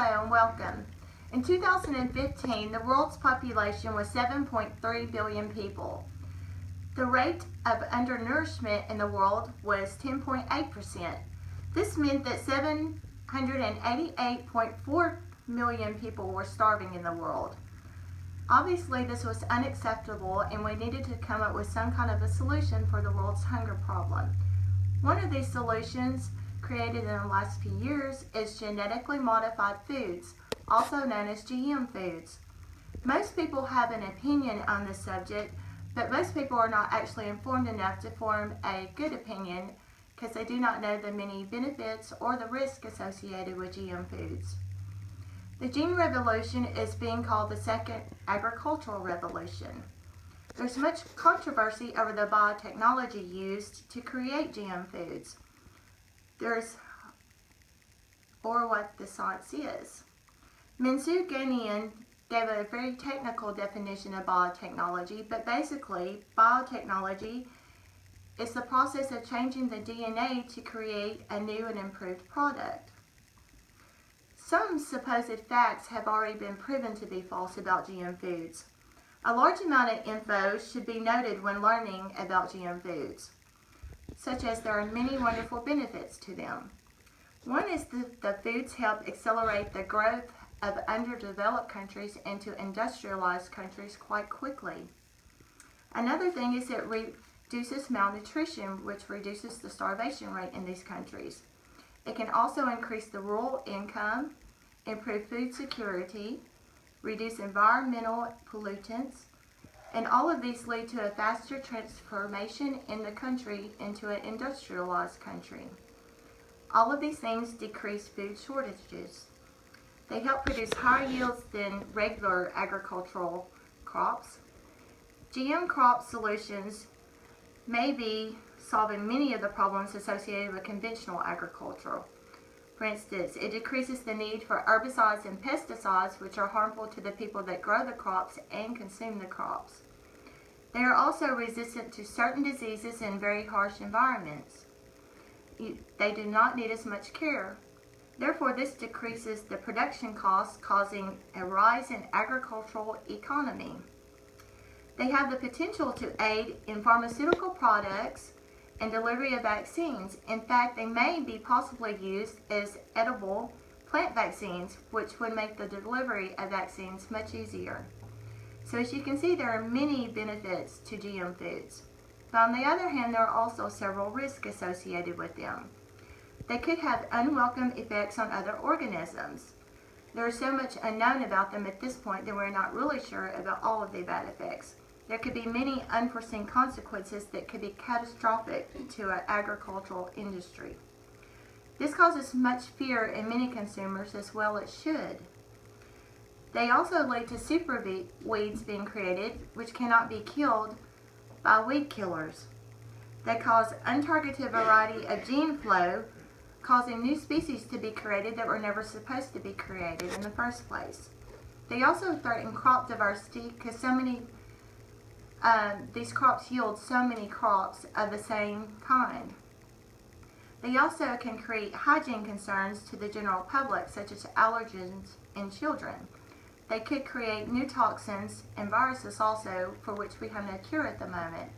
Hello and welcome. In 2015, the world's population was 7.3 billion people. The rate of undernourishment in the world was 10.8%. This meant that 788.4 million people were starving in the world. Obviously, this was unacceptable, and we needed to come up with some kind of a solution for the world's hunger problem. One of these solutions, created in the last few years, is genetically modified foods, also known as GM foods. Most people have an opinion on this subject, but most people are not actually informed enough to form a good opinion because they do not know the many benefits or the risk associated with GM foods. The gene revolution is being called the second agricultural revolution. There's much controversy over the biotechnology used to create GM foods. Or what the science is. Minsu Ganian gave a very technical definition of biotechnology, but basically, biotechnology is the process of changing the DNA to create a new and improved product. Some supposed facts have already been proven to be false about GM foods. A large amount of info should be noted when learning about GM foods, such as there are many wonderful benefits to them. One is that the foods help accelerate the growth of underdeveloped countries into industrialized countries quite quickly. Another thing is it reduces malnutrition, which reduces the starvation rate in these countries. It can also increase the rural income, improve food security, reduce environmental pollutants, and all of these lead to a faster transformation in the country into an industrialized country. All of these things decrease food shortages. They help produce higher yields than regular agricultural crops. GM crop solutions may be solving many of the problems associated with conventional agriculture. For instance, it decreases the need for herbicides and pesticides, which are harmful to the people that grow the crops and consume the crops. They are also resistant to certain diseases in very harsh environments. They do not need as much care. Therefore, this decreases the production costs, causing a rise in agricultural economy. They have the potential to aid in pharmaceutical products and delivery of vaccines. In fact, they may be possibly used as edible plant vaccines, which would make the delivery of vaccines much easier. So as you can see, there are many benefits to GM foods. But on the other hand, there are also several risks associated with them. They could have unwelcome effects on other organisms. There is so much unknown about them at this point that we're not really sure about all of the bad effects. There could be many unforeseen consequences that could be catastrophic to our agricultural industry. This causes much fear in many consumers, as well it should. They also lead to super weeds being created, which cannot be killed by weed killers. They cause untargeted variety of gene flow, causing new species to be created that were never supposed to be created in the first place. They also threaten crop diversity because these crops yield so many crops of the same kind. They also can create hygiene concerns to the general public, such as allergens in children. They could create new toxins and viruses also, for which we have no cure at the moment.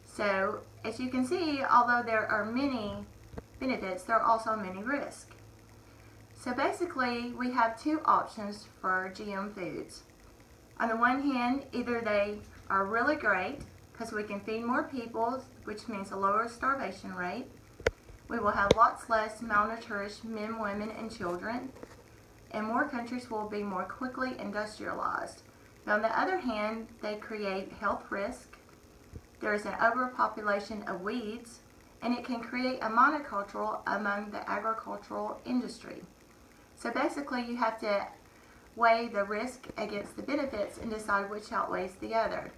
So, as you can see, although there are many benefits, there are also many risks. So basically, we have two options for GM foods. On the one hand, either they are really great because we can feed more people, which means a lower starvation rate. We will have lots less malnourished men, women, and children, and more countries will be more quickly industrialized. But on the other hand, they create health risk. There is an overpopulation of weeds, and it can create a monoculture among the agricultural industry. So basically, you have to weigh the risk against the benefits and decide which outweighs the other.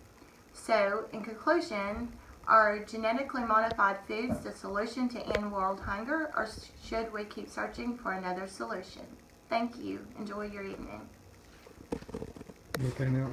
So, in conclusion, are genetically modified foods the solution to end world hunger, or should we keep searching for another solution? Thank you. Enjoy your evening. Okay now.